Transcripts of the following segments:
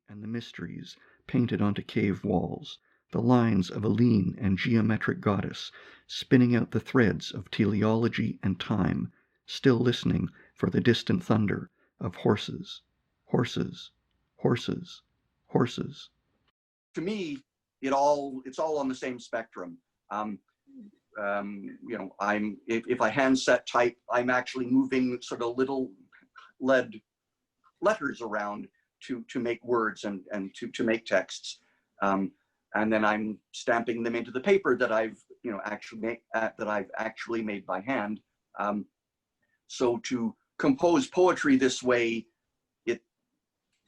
and the mysteries painted onto cave walls, the lines of a lean and geometric goddess spinning out the threads of teleology and time, still listening for the distant thunder of horses, horses, horses, horses. To me, it's all on the same spectrum. If I handset type, I'm actually moving sort of little lead letters around to make words and to make texts, and then I'm stamping them into the paper that I've actually made by hand. So to compose poetry this way,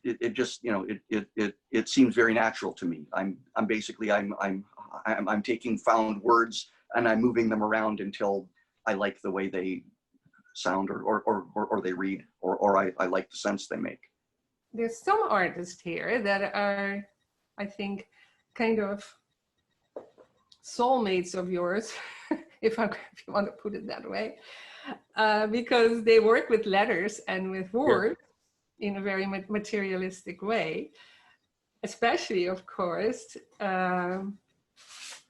it just it seems very natural to me. I'm taking found words and I'm moving them around until I like the way they sound or they read or I like the sense they make. There's some artists here that are, I think, kind of soulmates of yours, if you want to put it that way, because they work with letters and with words in a very materialistic way. Especially, of course,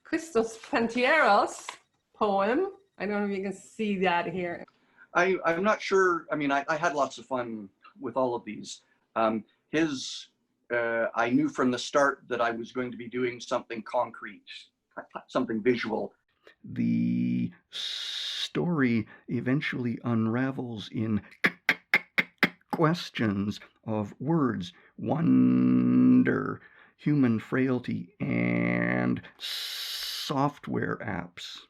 Christos Pantieros' poem. I don't know if you can see that here. I'm not sure. I mean, I had lots of fun with all of these. I knew from the start that I was going to be doing something concrete, something visual. The story eventually unravels in questions of words, wonder, human frailty, and software apps.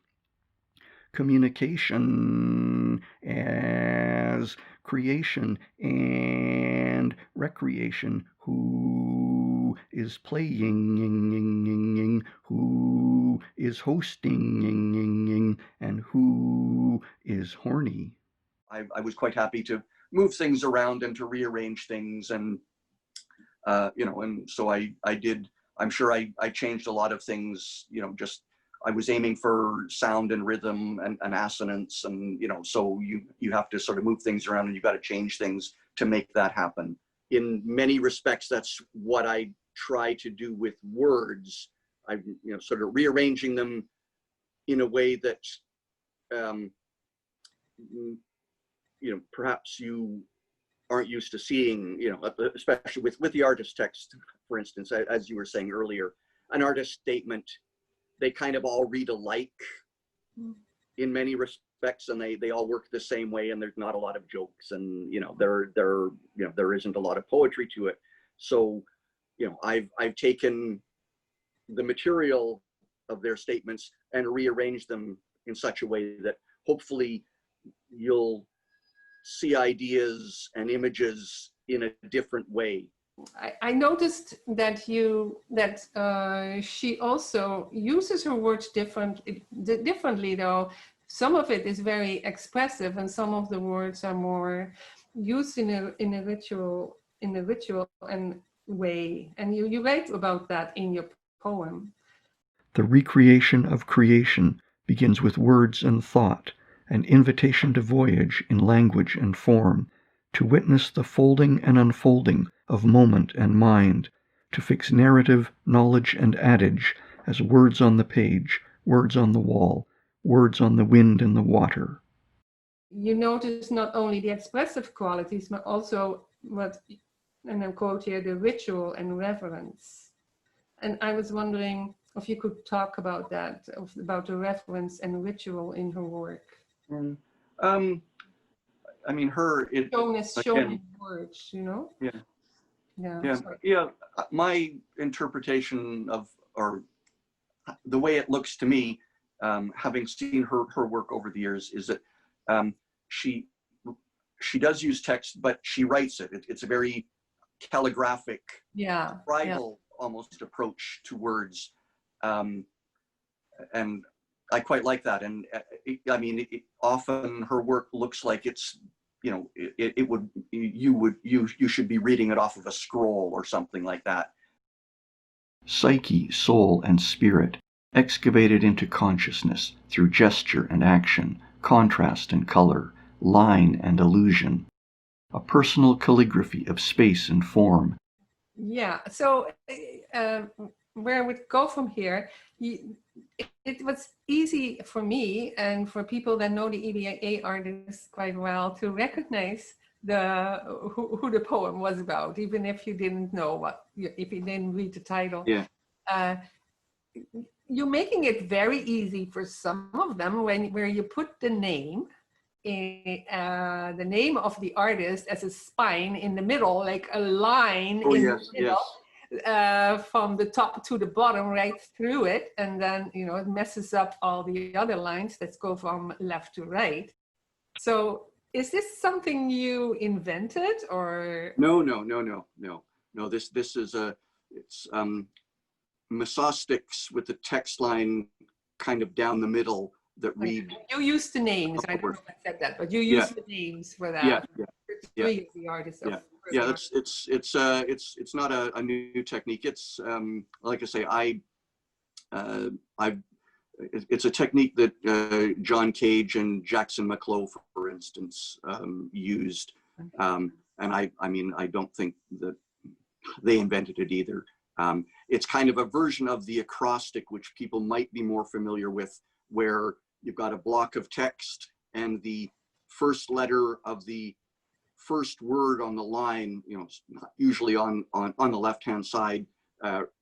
Communication as creation and recreation. Who is playing, who is hosting, and who is horny. I was quite happy to move things around and to rearrange things, and and so I did. I'm sure I changed a lot of things. Just I was aiming for sound and rhythm and assonance, and so you have to sort of move things around and you got to change things to make that happen. In many respects, that's what I try to do with words. I'm sort of rearranging them in a way that perhaps you aren't used to seeing, especially with the artist text, for instance, as you were saying earlier, an artist statement, they kind of all read alike in many respects, and they all work the same way, and there's not a lot of jokes, and there isn't a lot of poetry to it. So I've taken the material of their statements and rearranged them in such a way that hopefully you'll see ideas and images in a different way. I noticed that she also uses her words differently, though. Some of it is very expressive, and some of the words are more used in a ritual and way. And you write about that in your poem. The recreation of creation begins with words and thought, an invitation to voyage in language and form, to witness the folding and unfolding of moment and mind, to fix narrative, knowledge, and adage as words on the page, words on the wall, words on the wind and the water. You notice not only the expressive qualities, but also and I quote here, the ritual and reverence. And I was wondering if you could talk about that, about the reverence and ritual in her work. I mean, showing words, Yeah. My interpretation of, or the way it looks to me, having seen her work over the years, is that she does use text, but she writes it. It's a very calligraphic, scribal almost approach to words, and I quite like that. And often her work looks like it's, you should be reading it off of a scroll or something like that. Psyche, soul, and spirit, excavated into consciousness through gesture and action, contrast and color, line and illusion. A personal calligraphy of space and form. Yeah, so where I would go from here, it was easy for me and for people that know the EDA artists quite well to recognize who the poem was about, even if you didn't know if you didn't read the title. Yeah. You're making it very easy for some of them where you put the name of the artist as a spine in the middle, like a line in the middle, from the top to the bottom, right through it, and then it messes up all the other lines that go from left to right. So is this something you invented, or No. This is it's mesosticks with the text line kind of down the middle that read. You used the names. I don't know if I said that, but you used the names for that. Three of the artists. It's not a new technique. It's like I say, it's a technique that John Cage and Jackson McClough, for instance, used. And I don't think that they invented it either. It's kind of a version of the acrostic, which people might be more familiar with, where you've got a block of text and the first letter of the first word on the line, usually on the left-hand side,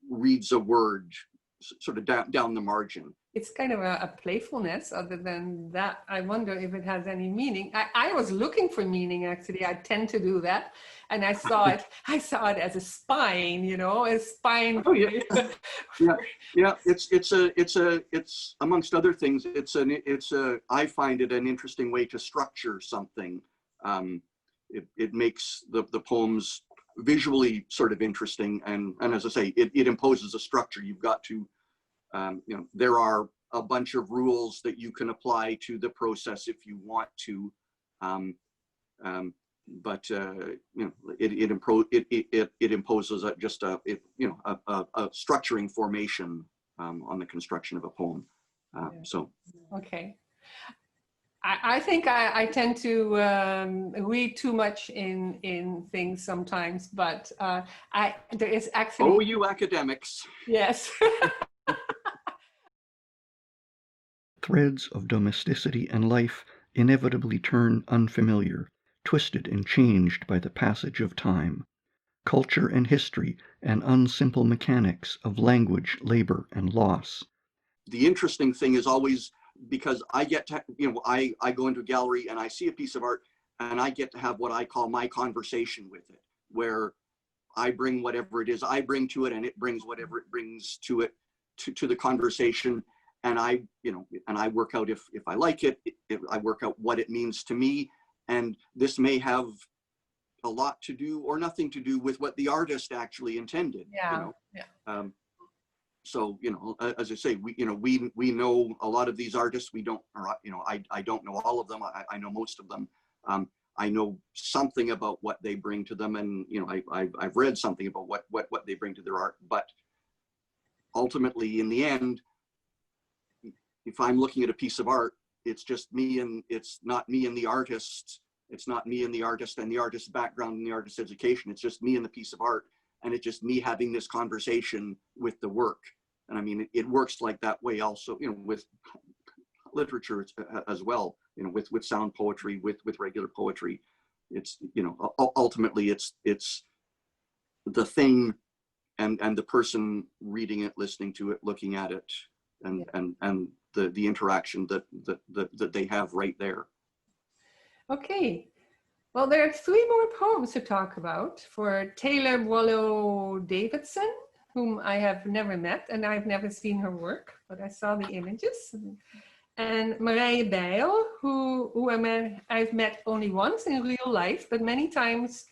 reads a word sort of down the margin. It's kind of a playfulness. Other than that, I wonder if it has any meaning. I was looking for meaning, actually. I tend to do that, and I saw it. I saw it as a spine, a spine. Oh yeah. It's amongst other things. I find it an interesting way to structure something. It makes the poems visually sort of interesting, and as I say, it imposes a structure. You've got to. There are a bunch of rules that you can apply to the process if you want to, but it imposes just a structuring formation on the construction of a poem. So okay. I think I tend to read too much in things sometimes, but there is actually. Oh, you academics. Yes. Threads of domesticity and life inevitably turn unfamiliar, twisted and changed by the passage of time. Culture and history and unsimple mechanics of language, labor, and loss. The interesting thing is always, because I get to, I go into a gallery and I see a piece of art and I get to have what I call my conversation with it, where I bring whatever it is I bring to it and it brings whatever it brings to it, to the conversation. And I work out if I like it, I work out what it means to me. And this may have a lot to do or nothing to do with what the artist actually intended. So, as I say, we know a lot of these artists. We don't, I don't know all of them. I know most of them. I know something about what they bring to them, and I've read something about what they bring to their art. But ultimately, in the end, if I'm looking at a piece of art, it's just me, and it's not me and the artist. It's not me and the artist and the artist's background and the artist's education. It's just me and the piece of art, and it's just me having this conversation with the work. And I mean, it works like that way also, with literature as well, with sound poetry, with regular poetry. It's, ultimately it's the thing and the person reading it, listening to it, looking at it, and the interaction that they have right there. Okay. Well, there are 3 more poems to talk about for Taylor Boileau Davidson, whom I have never met, and I've never seen her work, but I saw the images. And Marije Bijl, who I've met only once in real life, but many times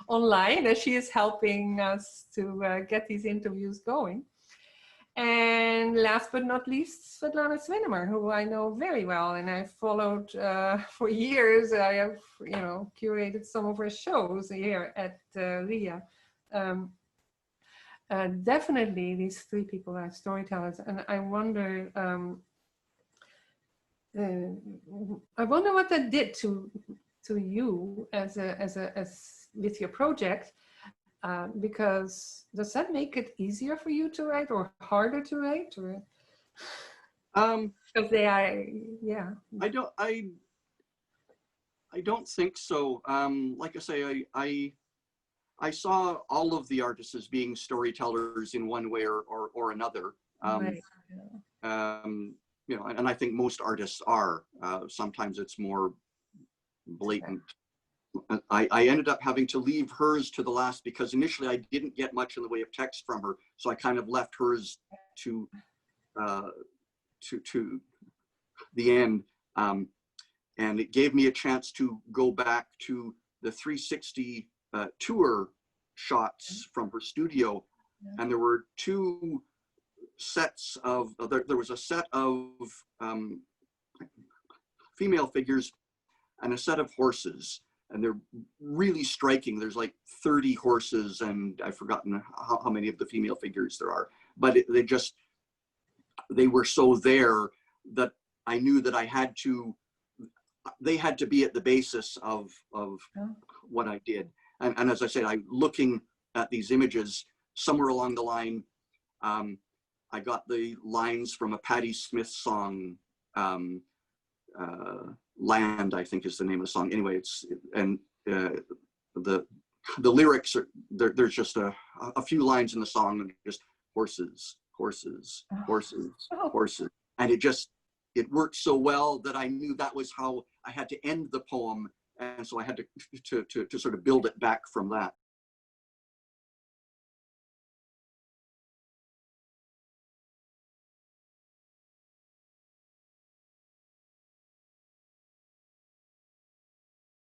online, as she is helping us to get these interviews going. And last but not least, Svetlana Svinemer, who I know very well, and I've followed for years. I have, curated some of her shows here at RIA. Definitely, these 3 people are storytellers, and I wonder what that did to you as with your project. Because does that make it easier for you to write or harder to write? Or because they are, yeah. I don't think so. Like I say, I saw all of the artists as being storytellers in one way or another. Right. You know, and I think most artists are. Sometimes it's more blatant. I ended up having to leave hers to the last because initially I didn't get much in the way of text from her, so I kind of left hers to the end, and it gave me a chance to go back to the 360 tour shots from her studio, and there were two sets of there was a set of female figures and a set of horses, and they're really striking. There's like 30 horses, and I've forgotten how many of the female figures there are, but they were so there that I knew that they had to be at the basis of what I did. And as I said, looking at these images, somewhere along the line, I got the lines from a Patti Smith song, Land, I think is the name of the song. Anyway, the lyrics are, there's just a few lines in the song, and just horses, horses, horses, horses. And it worked so well that I knew that was how I had to end the poem. And so I had to sort of build it back from that.